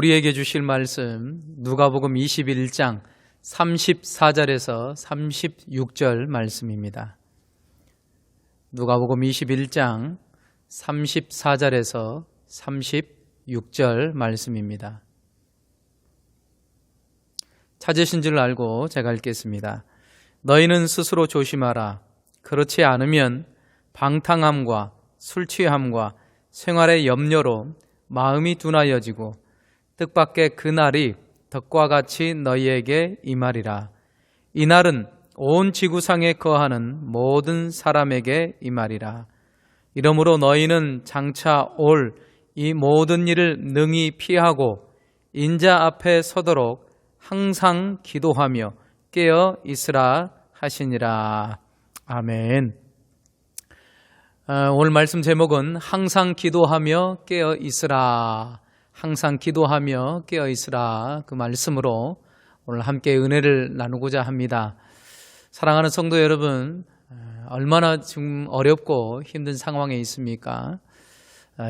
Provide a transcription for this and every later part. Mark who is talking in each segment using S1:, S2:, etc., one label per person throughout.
S1: 우리에게 주실 말씀 누가복음 21장 34절에서 36절 말씀입니다. 누가복음 21장 34절에서 36절 말씀입니다. 찾으신 줄 알고 제가 읽겠습니다. 너희는 스스로 조심하라. 그렇지 않으면 방탕함과 술 취함과 생활의 염려로 마음이 둔하여지고 뜻밖의 그날이 덕과 같이 너희에게 임하리라. 이날은 온 지구상에 거하는 모든 사람에게 임하리라. 이러므로 너희는 장차 올 이 모든 일을 능히 피하고 인자 앞에 서도록 항상 기도하며 깨어 있으라 하시니라. 아멘. 오늘 말씀 제목은 항상 기도하며 깨어 있으라. 항상 기도하며 깨어 있으라. 그 말씀으로 오늘 함께 은혜를 나누고자 합니다. 사랑하는 성도 여러분, 얼마나 지금 어렵고 힘든 상황에 있습니까?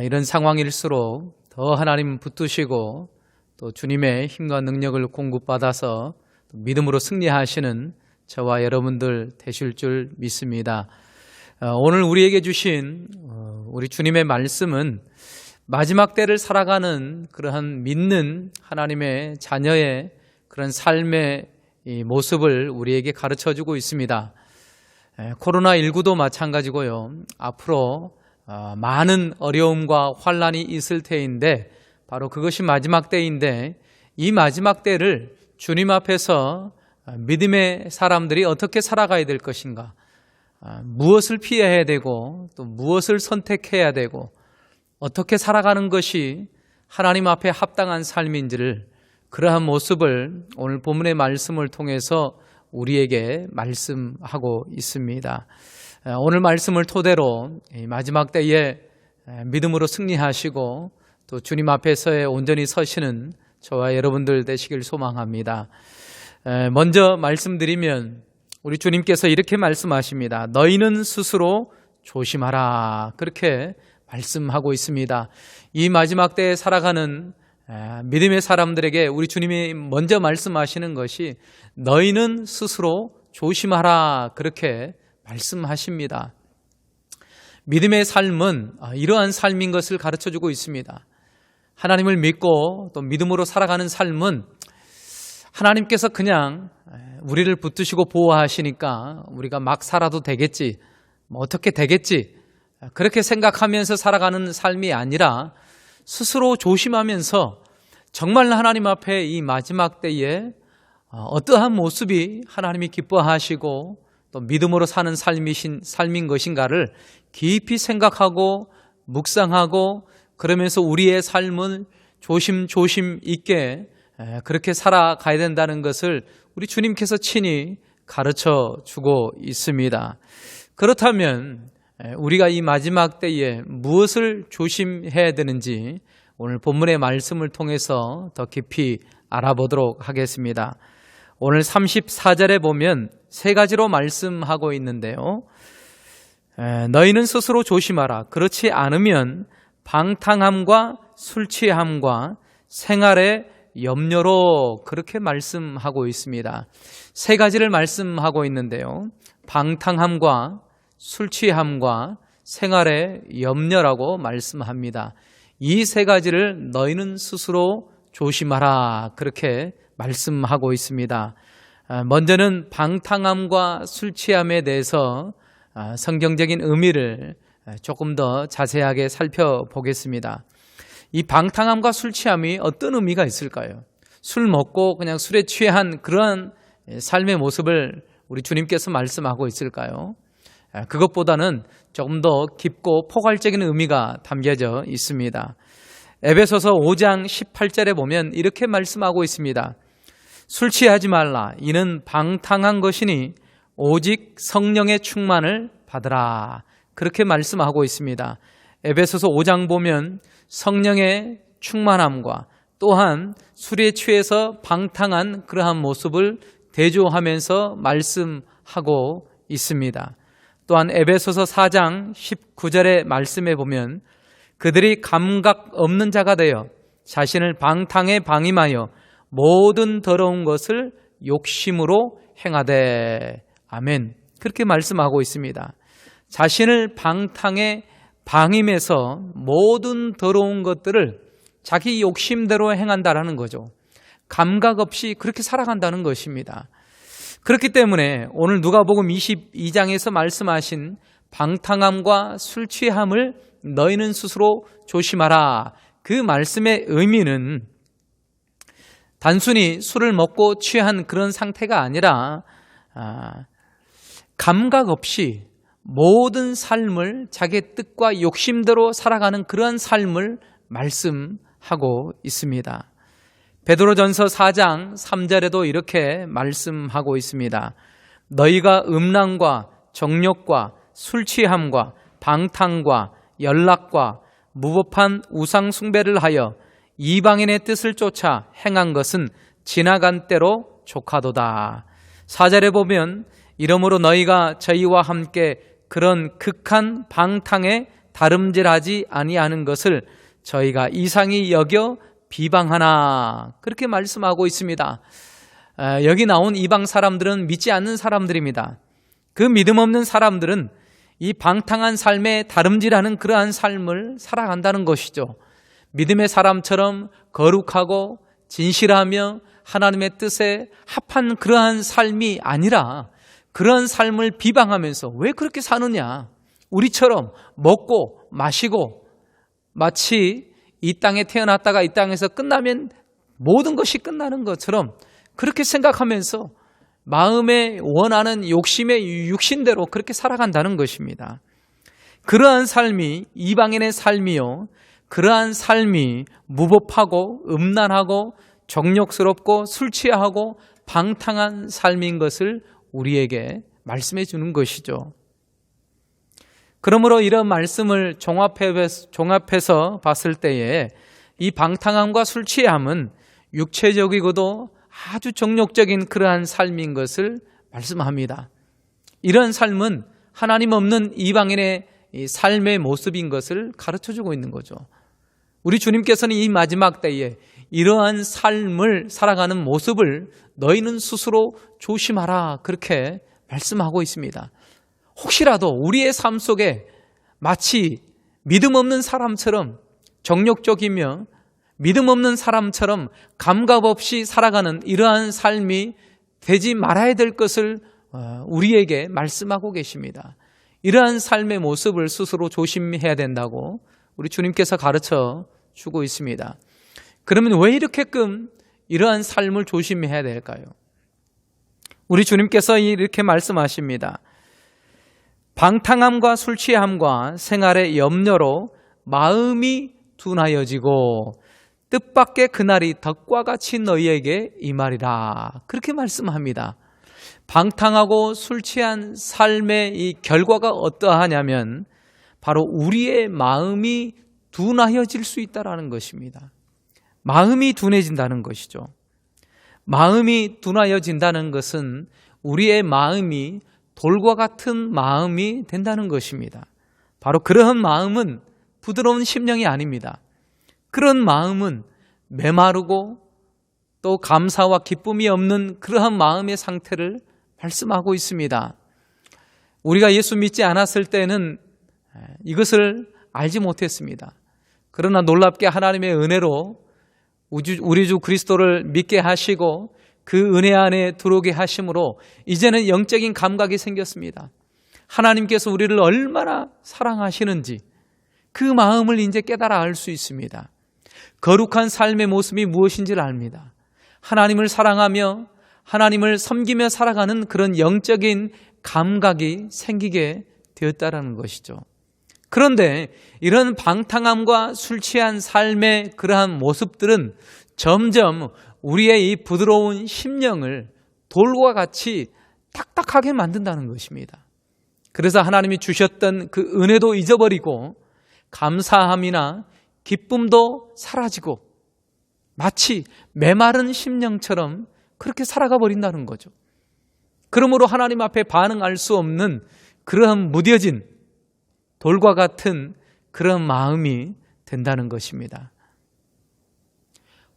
S1: 이런 상황일수록 더 하나님 붙드시고 또 주님의 힘과 능력을 공급받아서 믿음으로 승리하시는 저와 여러분들 되실 줄 믿습니다. 오늘 우리에게 주신 우리 주님의 말씀은 마지막 때를 살아가는 그러한 믿는 하나님의 자녀의 그런 삶의 이 모습을 우리에게 가르쳐주고 있습니다. 코로나19도 마찬가지고요. 앞으로 많은 어려움과 환난이 있을 때인데 바로 그것이 마지막 때인데 이 마지막 때를 주님 앞에서 믿음의 사람들이 어떻게 살아가야 될 것인가, 무엇을 피해야 되고 또 무엇을 선택해야 되고 어떻게 살아가는 것이 하나님 앞에 합당한 삶인지를, 그러한 모습을 오늘 본문의 말씀을 통해서 우리에게 말씀하고 있습니다. 오늘 말씀을 토대로 마지막 때에 믿음으로 승리하시고 또 주님 앞에서의 온전히 서시는 저와 여러분들 되시길 소망합니다. 먼저 말씀드리면 우리 주님께서 이렇게 말씀하십니다. 너희는 스스로 조심하라. 그렇게 말씀하고 있습니다. 이 마지막 때에 살아가는 믿음의 사람들에게 우리 주님이 먼저 말씀하시는 것이 너희는 스스로 조심하라. 그렇게 말씀하십니다. 믿음의 삶은 이러한 삶인 것을 가르쳐주고 있습니다. 하나님을 믿고 또 믿음으로 살아가는 삶은 하나님께서 그냥 우리를 붙드시고 보호하시니까 우리가 막 살아도 되겠지, 어떻게 되겠지, 그렇게 생각하면서 살아가는 삶이 아니라 스스로 조심하면서 정말 하나님 앞에 이 마지막 때에 어떠한 모습이 하나님이 기뻐하시고 또 믿음으로 사는 삶인 것인가를 깊이 생각하고 묵상하고 그러면서 우리의 삶을 조심조심 있게 그렇게 살아가야 된다는 것을 우리 주님께서 친히 가르쳐 주고 있습니다. 그렇다면 우리가 이 마지막 때에 무엇을 조심해야 되는지 오늘 본문의 말씀을 통해서 더 깊이 알아보도록 하겠습니다. 오늘 34절에 보면 세 가지로 말씀하고 있는데요. 너희는 스스로 조심하라. 그렇지 않으면 방탕함과 술 취함과 생활의 염려로, 그렇게 말씀하고 있습니다. 세 가지를 말씀하고 있는데요. 방탕함과 술 취함과 생활의 염려라고 말씀합니다. 이 세 가지를 너희는 스스로 조심하라. 그렇게 말씀하고 있습니다. 먼저는 방탕함과 술 취함에 대해서 성경적인 의미를 조금 더 자세하게 살펴보겠습니다. 이 방탕함과 술 취함이 어떤 의미가 있을까요? 술 먹고 그냥 술에 취한 그러한 삶의 모습을 우리 주님께서 말씀하고 있을까요? 그것보다는 조금 더 깊고 포괄적인 의미가 담겨져 있습니다. 에베소서 5장 18절에 보면 이렇게 말씀하고 있습니다. 술 취하지 말라. 이는 방탕한 것이니 오직 성령의 충만을 받으라. 그렇게 말씀하고 있습니다. 에베소서 5장 보면 성령의 충만함과 또한 술에 취해서 방탕한 그러한 모습을 대조하면서 말씀하고 있습니다. 또한 에베소서 4장 19절의 말씀에 보면 그들이 감각 없는 자가 되어 자신을 방탕에 방임하여 모든 더러운 것을 욕심으로 행하되. 아멘. 그렇게 말씀하고 있습니다. 자신을 방탕에 방임해서 모든 더러운 것들을 자기 욕심대로 행한다라는 거죠. 감각 없이 그렇게 살아간다는 것입니다. 그렇기 때문에 오늘 누가복음 22장에서 말씀하신 방탕함과 술 취함을 너희는 스스로 조심하라. 그 말씀의 의미는 단순히 술을 먹고 취한 그런 상태가 아니라 감각 없이 모든 삶을 자기의 뜻과 욕심대로 살아가는 그런 삶을 말씀하고 있습니다. 베드로전서 4장 3절에도 이렇게 말씀하고 있습니다. 너희가 음란과 정욕과 술 취함과 방탕과 연락과 무법한 우상 숭배를 하여 이방인의 뜻을 쫓아 행한 것은 지나간 때로 족하도다. 4절에 보면 이러므로 너희가 저희와 함께 그런 극한 방탕에 다름질하지 아니하는 것을 저희가 이상히 여겨 비방하나. 그렇게 말씀하고 있습니다. 여기 나온 이방 사람들은 믿지 않는 사람들입니다. 그 믿음 없는 사람들은 이 방탕한 삶에 다름질하는 그러한 삶을 살아간다는 것이죠. 믿음의 사람처럼 거룩하고 진실하며 하나님의 뜻에 합한 그러한 삶이 아니라 그런 삶을 비방하면서 왜 그렇게 사느냐? 우리처럼 먹고 마시고 마치 이 땅에 태어났다가 이 땅에서 끝나면 모든 것이 끝나는 것처럼 그렇게 생각하면서 마음에 원하는 욕심의 육신대로 그렇게 살아간다는 것입니다. 그러한 삶이 이방인의 삶이요, 그러한 삶이 무법하고 음란하고 정욕스럽고 술 취하고 방탕한 삶인 것을 우리에게 말씀해 주는 것이죠. 그러므로 이런 말씀을 종합해서 봤을 때에 이 방탕함과 술 취함은 육체적이고도 아주 정욕적인 그러한 삶인 것을 말씀합니다. 이런 삶은 하나님 없는 이방인의 삶의 모습인 것을 가르쳐주고 있는 거죠. 우리 주님께서는 이 마지막 때에 이러한 삶을 살아가는 모습을 너희는 스스로 조심하라, 그렇게 말씀하고 있습니다. 혹시라도 우리의 삶 속에 마치 믿음 없는 사람처럼 정욕적이며 믿음 없는 사람처럼 감각 없이 살아가는 이러한 삶이 되지 말아야 될 것을 우리에게 말씀하고 계십니다. 이러한 삶의 모습을 스스로 조심해야 된다고 우리 주님께서 가르쳐 주고 있습니다. 그러면 왜 이렇게끔 이러한 삶을 조심해야 될까요? 우리 주님께서 이렇게 말씀하십니다. 방탕함과 술 취함과 생활의 염려로 마음이 둔하여지고 뜻밖의 그날이 덕과 같이 너희에게 임하리라. 그렇게 말씀합니다. 방탕하고 술 취한 삶의 이 결과가 어떠하냐면 바로 우리의 마음이 둔하여질 수 있다는 것입니다. 마음이 둔해진다는 것이죠. 마음이 둔하여진다는 것은 우리의 마음이 돌과 같은 마음이 된다는 것입니다. 바로 그러한 마음은 부드러운 심령이 아닙니다. 그런 마음은 메마르고 또 감사와 기쁨이 없는 그러한 마음의 상태를 말씀하고 있습니다. 우리가 예수 믿지 않았을 때는 이것을 알지 못했습니다. 그러나 놀랍게 하나님의 은혜로 우리 주 그리스도를 믿게 하시고 그 은혜 안에 들어오게 하심으로 이제는 영적인 감각이 생겼습니다. 하나님께서 우리를 얼마나 사랑하시는지 그 마음을 이제 깨달아 알 수 있습니다. 거룩한 삶의 모습이 무엇인지를 압니다. 하나님을 사랑하며 하나님을 섬기며 살아가는 그런 영적인 감각이 생기게 되었다는 것이죠. 그런데 이런 방탕함과 술 취한 삶의 그러한 모습들은 점점 우리의 이 부드러운 심령을 돌과 같이 딱딱하게 만든다는 것입니다. 그래서 하나님이 주셨던 그 은혜도 잊어버리고 감사함이나 기쁨도 사라지고 마치 메마른 심령처럼 그렇게 살아가 버린다는 거죠. 그러므로 하나님 앞에 반응할 수 없는 그러한 무뎌진 돌과 같은 그런 마음이 된다는 것입니다.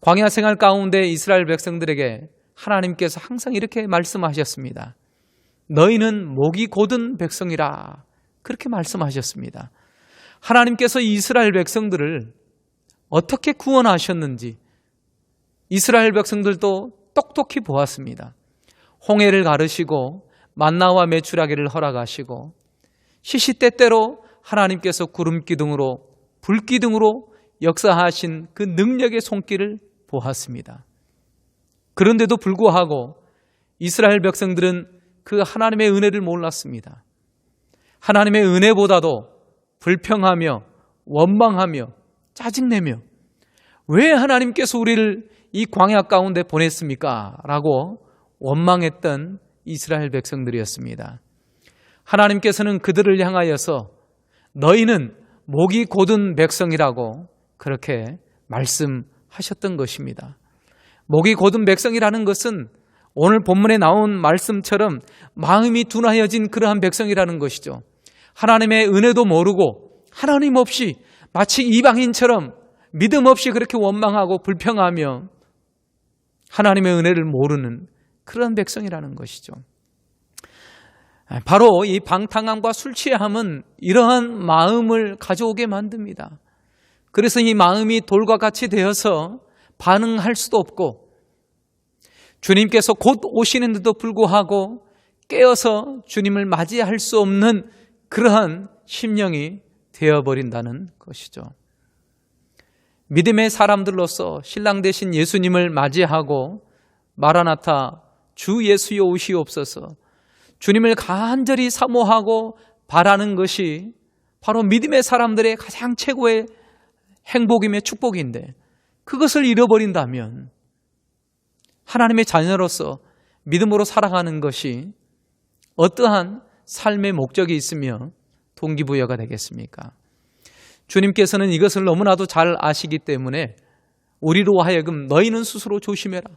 S1: 광야 생활 가운데 이스라엘 백성들에게 하나님께서 항상 이렇게 말씀하셨습니다. 너희는 목이 곧은 백성이라, 그렇게 말씀하셨습니다. 하나님께서 이스라엘 백성들을 어떻게 구원하셨는지 이스라엘 백성들도 똑똑히 보았습니다. 홍해를 가르시고 만나와 메추라기를 허락하시고 시시때때로 하나님께서 구름기둥으로 불기둥으로 역사하신 그 능력의 손길을 보았습니다. 그런데도 불구하고 이스라엘 백성들은 그 하나님의 은혜를 몰랐습니다. 하나님의 은혜보다도 불평하며 원망하며 짜증내며 왜 하나님께서 우리를 이 광야 가운데 보냈습니까? 라고 원망했던 이스라엘 백성들이었습니다. 하나님께서는 그들을 향하여서 너희는 목이 곧은 백성이라고 그렇게 말씀하셨던 것입니다. 목이 곧은 백성이라는 것은 오늘 본문에 나온 말씀처럼 마음이 둔하여진 그러한 백성이라는 것이죠. 하나님의 은혜도 모르고 하나님 없이 마치 이방인처럼 믿음 없이 그렇게 원망하고 불평하며 하나님의 은혜를 모르는 그런 백성이라는 것이죠. 바로 이 방탕함과 술 취함은 이러한 마음을 가져오게 만듭니다. 그래서 이 마음이 돌과 같이 되어서 반응할 수도 없고 주님께서 곧 오시는데도 불구하고 깨어서 주님을 맞이할 수 없는 그러한 심령이 되어버린다는 것이죠. 믿음의 사람들로서 신랑 되신 예수님을 맞이하고 마라나타 주 예수여 오시옵소서, 주님을 간절히 사모하고 바라는 것이 바로 믿음의 사람들의 가장 최고의 행복이며 축복인데, 그것을 잃어버린다면 하나님의 자녀로서 믿음으로 살아가는 것이 어떠한 삶의 목적이 있으며 동기부여가 되겠습니까? 주님께서는 이것을 너무나도 잘 아시기 때문에 우리로 하여금 너희는 스스로 조심해라,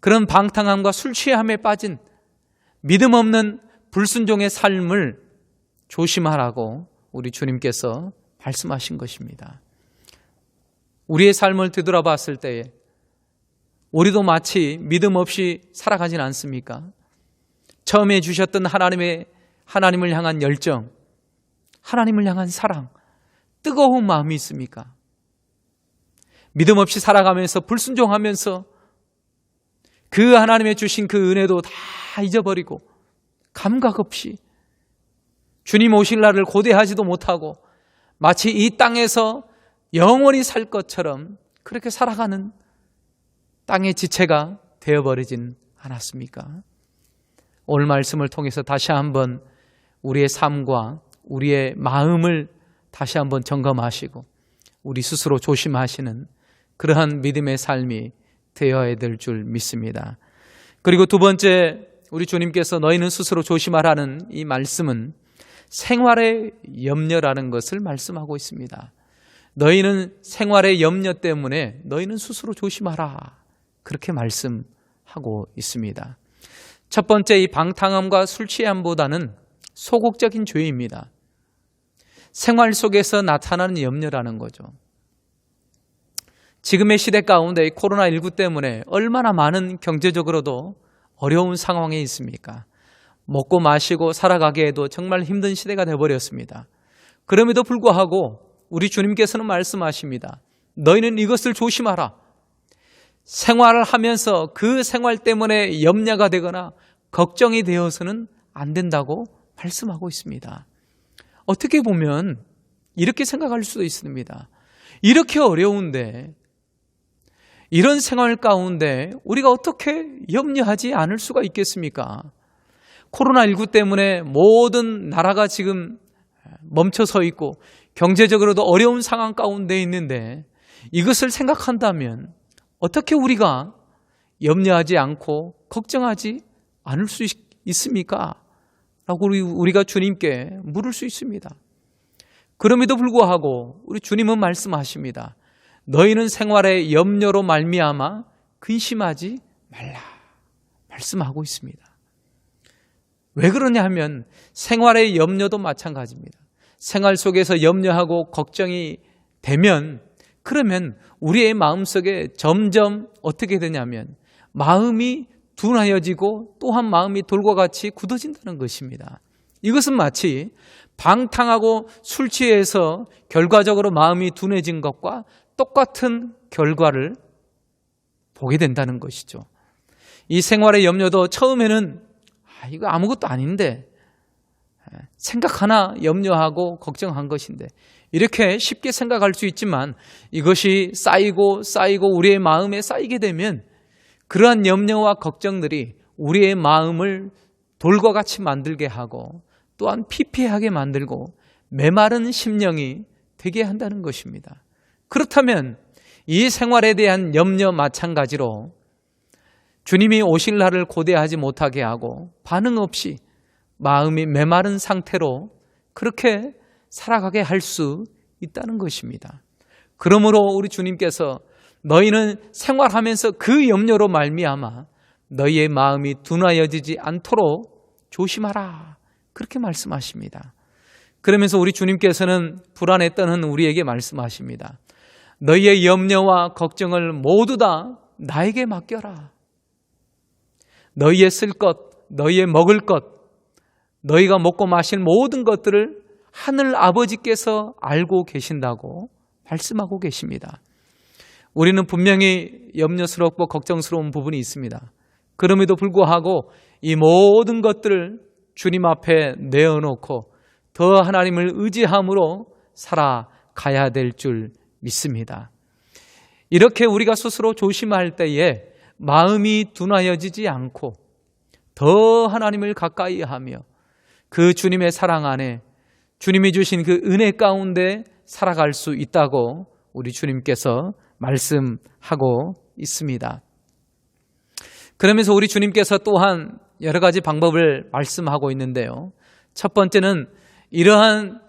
S1: 그런 방탕함과 술 취함에 빠진 믿음 없는 불순종의 삶을 조심하라고 우리 주님께서 말씀하신 것입니다. 우리의 삶을 되돌아봤을 때에 우리도 마치 믿음 없이 살아가진 않습니까? 처음에 주셨던 하나님을 향한 열정, 하나님을 향한 사랑, 뜨거운 마음이 있습니까? 믿음 없이 살아가면서 불순종하면서 그 하나님의 주신 그 은혜도 다 잊어버리고 감각 없이 주님 오실 날을 고대하지도 못하고 마치 이 땅에서 영원히 살 것처럼 그렇게 살아가는 땅의 지체가 되어버리진 않았습니까? 오늘 말씀을 통해서 다시 한번 우리의 삶과 우리의 마음을 다시 한번 점검하시고 우리 스스로 조심하시는 그러한 믿음의 삶이 되어야 될 줄 믿습니다. 그리고 두 번째, 우리 주님께서 너희는 스스로 조심하라는 이 말씀은 생활의 염려라는 것을 말씀하고 있습니다. 너희는 생활의 염려 때문에 너희는 스스로 조심하라, 그렇게 말씀하고 있습니다. 첫 번째, 이 방탕함과 술 취함보다는 소극적인 죄입니다. 생활 속에서 나타나는 염려라는 거죠. 지금의 시대 가운데 코로나19 때문에 얼마나 많은 경제적으로도 어려운 상황에 있습니까? 먹고 마시고 살아가기에도 정말 힘든 시대가 되어버렸습니다. 그럼에도 불구하고 우리 주님께서는 말씀하십니다. 너희는 이것을 조심하라. 생활을 하면서 그 생활 때문에 염려가 되거나 걱정이 되어서는 안 된다고 말씀하고 있습니다. 어떻게 보면 이렇게 생각할 수도 있습니다. 이렇게 어려운데, 이런 생활 가운데 우리가 어떻게 염려하지 않을 수가 있겠습니까? 코로나19 때문에 모든 나라가 지금 멈춰서 있고 경제적으로도 어려운 상황 가운데 있는데 이것을 생각한다면 어떻게 우리가 염려하지 않고 걱정하지 않을 수 있습니까? 라고 우리가 주님께 물을 수 있습니다. 그럼에도 불구하고 우리 주님은 말씀하십니다. 너희는 생활의 염려로 말미암아 근심하지 말라, 말씀하고 있습니다. 왜 그러냐 하면 생활의 염려도 마찬가지입니다. 생활 속에서 염려하고 걱정이 되면 그러면 우리의 마음속에 점점 어떻게 되냐면 마음이 둔하여지고 또한 마음이 돌과 같이 굳어진다는 것입니다. 이것은 마치 방탕하고 술 취해서 결과적으로 마음이 둔해진 것과 똑같은 결과를 보게 된다는 것이죠. 이 생활의 염려도 처음에는 이거 아무것도 아닌데 생각 하나 염려하고 걱정한 것인데 이렇게 쉽게 생각할 수 있지만 이것이 쌓이고 우리의 마음에 쌓이게 되면 그러한 염려와 걱정들이 우리의 마음을 돌과 같이 만들게 하고 또한 피폐하게 만들고 메마른 심령이 되게 한다는 것입니다. 그렇다면 이 생활에 대한 염려 마찬가지로 주님이 오실 날을 고대하지 못하게 하고 반응 없이 마음이 메마른 상태로 그렇게 살아가게 할 수 있다는 것입니다. 그러므로 우리 주님께서 너희는 생활하면서 그 염려로 말미암아 너희의 마음이 둔하여지지 않도록 조심하라. 그렇게 말씀하십니다. 그러면서 우리 주님께서는 불안에 떠는 우리에게 말씀하십니다. 너희의 염려와 걱정을 모두 다 나에게 맡겨라. 너희의 쓸 것, 너희의 먹을 것, 너희가 먹고 마실 모든 것들을 하늘 아버지께서 알고 계신다고 말씀하고 계십니다. 우리는 분명히 염려스럽고 걱정스러운 부분이 있습니다. 그럼에도 불구하고 이 모든 것들을 주님 앞에 내어놓고 더 하나님을 의지함으로 살아가야 될 줄 믿습니다. 이렇게 우리가 스스로 조심할 때에 마음이 둔하여지지 않고 더 하나님을 가까이 하며 그 주님의 사랑 안에 주님이 주신 그 은혜 가운데 살아갈 수 있다고 우리 주님께서 말씀하고 있습니다. 그러면서 우리 주님께서 또한 여러 가지 방법을 말씀하고 있는데요. 첫 번째는 이러한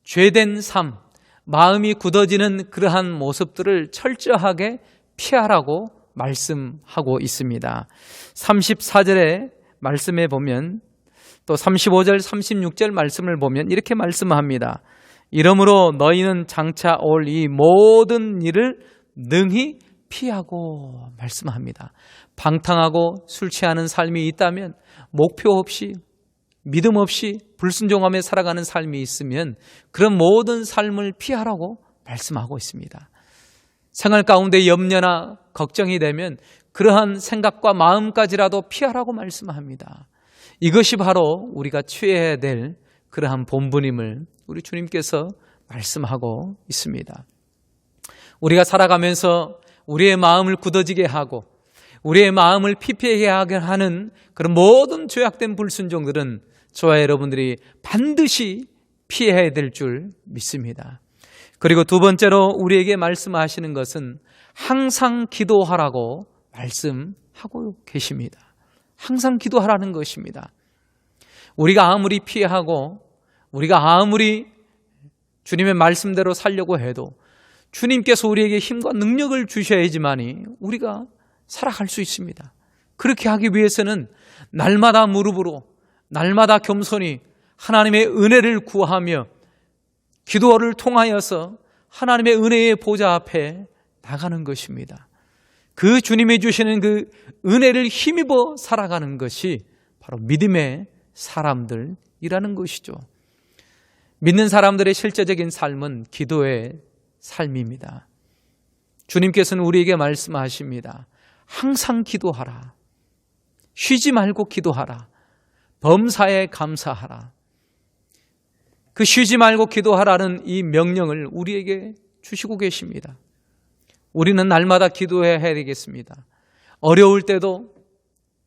S1: 죄된 삶, 마음이 굳어지는 그러한 모습들을 철저하게 피하라고 말씀하고 있습니다. 34절의 말씀에 보면 또 35절, 36절 말씀을 보면 이렇게 말씀합니다. 이러므로 너희는 장차 올 이 모든 일을 능히 피하고 말씀합니다. 방탕하고 술 취하는 삶이 있다면 목표 없이 믿음 없이 불순종하며 살아가는 삶이 있으면 그런 모든 삶을 피하라고 말씀하고 있습니다. 생활 가운데 염려나 걱정이 되면 그러한 생각과 마음까지라도 피하라고 말씀합니다. 이것이 바로 우리가 취해야 될 그러한 본분임을 우리 주님께서 말씀하고 있습니다. 우리가 살아가면서 우리의 마음을 굳어지게 하고 우리의 마음을 피폐하게 하는 그런 모든 죄악된 불순종들은 저와 여러분들이 반드시 피해야 될 줄 믿습니다. 그리고 두 번째로 우리에게 말씀하시는 것은 항상 기도하라고 말씀하고 계십니다. 항상 기도하라는 것입니다. 우리가 아무리 피하고 우리가 아무리 주님의 말씀대로 살려고 해도 주님께서 우리에게 힘과 능력을 주셔야지만이 우리가 살아갈 수 있습니다. 그렇게 하기 위해서는 날마다 무릎으로 날마다 겸손히 하나님의 은혜를 구하며 기도를 통하여서 하나님의 은혜의 보좌 앞에 나가는 것입니다. 그 주님이 주시는 그 은혜를 힘입어 살아가는 것이 바로 믿음의 사람들이라는 것이죠. 믿는 사람들의 실제적인 삶은 기도의 삶입니다. 주님께서는 우리에게 말씀하십니다. 항상 기도하라. 쉬지 말고 기도하라. 범사에 감사하라. 그 쉬지 말고 기도하라는 이 명령을 우리에게 주시고 계십니다. 우리는 날마다 기도해야 되겠습니다. 어려울 때도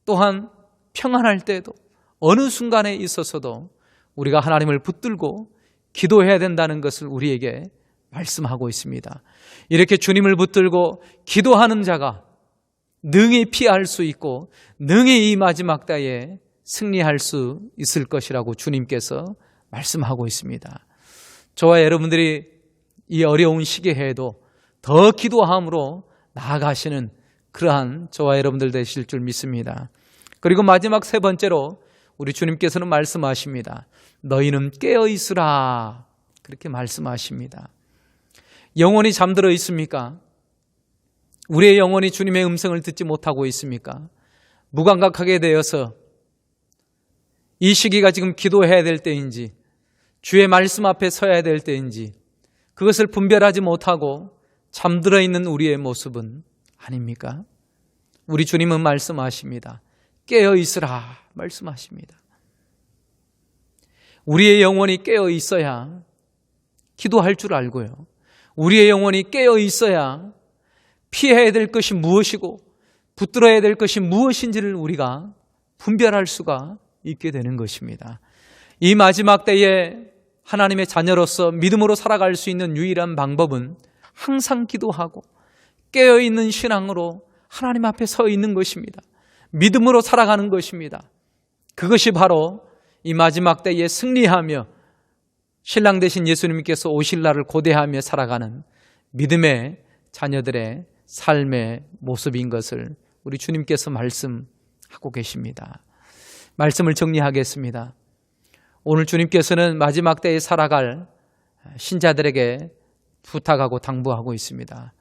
S1: 또한 평안할 때도 어느 순간에 있어서도 우리가 하나님을 붙들고 기도해야 된다는 것을 우리에게 말씀하고 있습니다. 이렇게 주님을 붙들고 기도하는 자가 능히 피할 수 있고 능히 이 마지막 때에 승리할 수 있을 것이라고 주님께서 말씀하고 있습니다. 저와 여러분들이 이 어려운 시기에도 더 기도함으로 나아가시는 그러한 저와 여러분들 되실 줄 믿습니다. 그리고 마지막 세 번째로 우리 주님께서는 말씀하십니다. 너희는 깨어 있으라. 그렇게 말씀하십니다. 영혼이 잠들어 있습니까? 우리의 영혼이 주님의 음성을 듣지 못하고 있습니까? 무감각하게 되어서 이 시기가 지금 기도해야 될 때인지 주의 말씀 앞에 서야 될 때인지 그것을 분별하지 못하고 잠들어 있는 우리의 모습은 아닙니까? 우리 주님은 말씀하십니다. 깨어 있으라 말씀하십니다. 우리의 영혼이 깨어 있어야 기도할 줄 알고요. 우리의 영혼이 깨어 있어야 피해야 될 것이 무엇이고 붙들어야 될 것이 무엇인지를 우리가 분별할 수가 있게 되는 것입니다. 이 마지막 때에 하나님의 자녀로서 믿음으로 살아갈 수 있는 유일한 방법은 항상 기도하고 깨어있는 신앙으로 하나님 앞에 서 있는 것입니다. 믿음으로 살아가는 것입니다. 그것이 바로 이 마지막 때에 승리하며 신랑 되신 예수님께서 오실 날을 고대하며 살아가는 믿음의 자녀들의 삶의 모습인 것을 우리 주님께서 말씀하고 계십니다. 말씀을 정리하겠습니다. 오늘 주님께서는 마지막 때에 살아갈 신자들에게 부탁하고 당부하고 있습니다.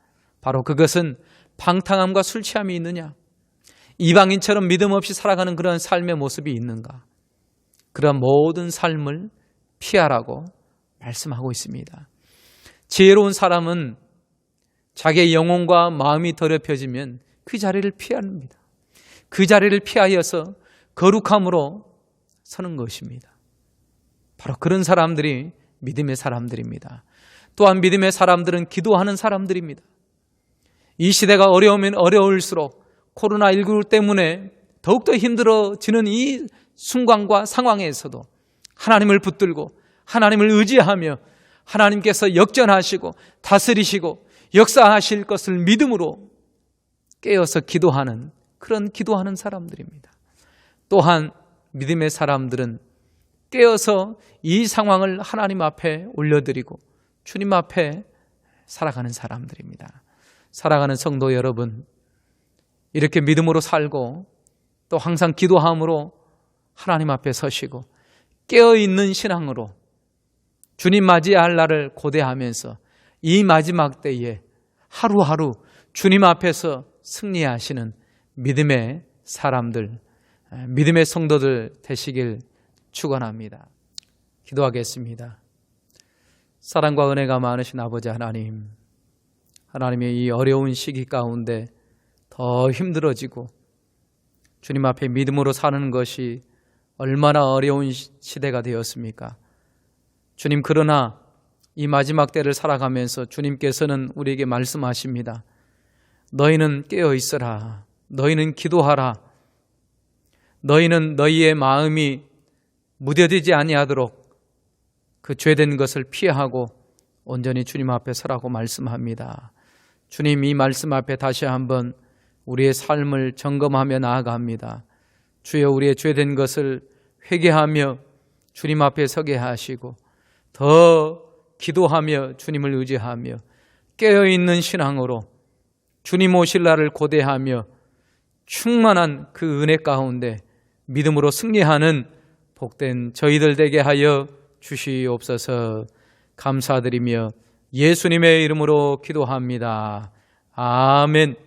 S1: 바로 그것은 방탕함과 술 취함이 있느냐? 이방인처럼 믿음 없이 살아가는 그런 삶의 모습이 있는가? 그런 모든 삶을 피하라고 말씀하고 있습니다. 지혜로운 사람은 자기의 영혼과 마음이 더럽혀지면 그 자리를 피합니다. 그 자리를 피하여서 거룩함으로 서는 것입니다. 바로 그런 사람들이 믿음의 사람들입니다. 또한 믿음의 사람들은 기도하는 사람들입니다. 이 시대가 어려우면 어려울수록 코로나19 때문에 더욱더 힘들어지는 이 순간과 상황에서도 하나님을 붙들고 하나님을 의지하며 하나님께서 역전하시고 다스리시고 역사하실 것을 믿음으로 깨어서 기도하는 그런 기도하는 사람들입니다. 또한 믿음의 사람들은 깨어서 이 상황을 하나님 앞에 올려드리고 주님 앞에 살아가는 사람들입니다. 살아가는 성도 여러분, 이렇게 믿음으로 살고 또 항상 기도함으로 하나님 앞에 서시고 깨어있는 신앙으로 주님 맞이할 날을 고대하면서 이 마지막 때에 하루하루 주님 앞에서 승리하시는 믿음의 사람들, 믿음의 성도들 되시길 축원합니다. 기도하겠습니다. 사랑과 은혜가 많으신 아버지 하나님, 하나님의 이 어려운 시기 가운데 더 힘들어지고 주님 앞에 믿음으로 사는 것이 얼마나 어려운 시대가 되었습니까? 주님, 그러나 이 마지막 때를 살아가면서 주님께서는 우리에게 말씀하십니다. 너희는 깨어 있어라. 너희는 기도하라. 너희는 너희의 마음이 무뎌지지 아니하도록 그 죄된 것을 피하고 온전히 주님 앞에 서라고 말씀합니다. 주님, 이 말씀 앞에 다시 한번 우리의 삶을 점검하며 나아갑니다. 주여, 우리의 죄된 것을 회개하며 주님 앞에 서게 하시고 더 기도하며 주님을 의지하며 깨어있는 신앙으로 주님 오실 날을 고대하며 충만한 그 은혜 가운데 믿음으로 승리하는 복된 저희들 되게 하여 주시옵소서. 감사드리며 예수님의 이름으로 기도합니다. 아멘.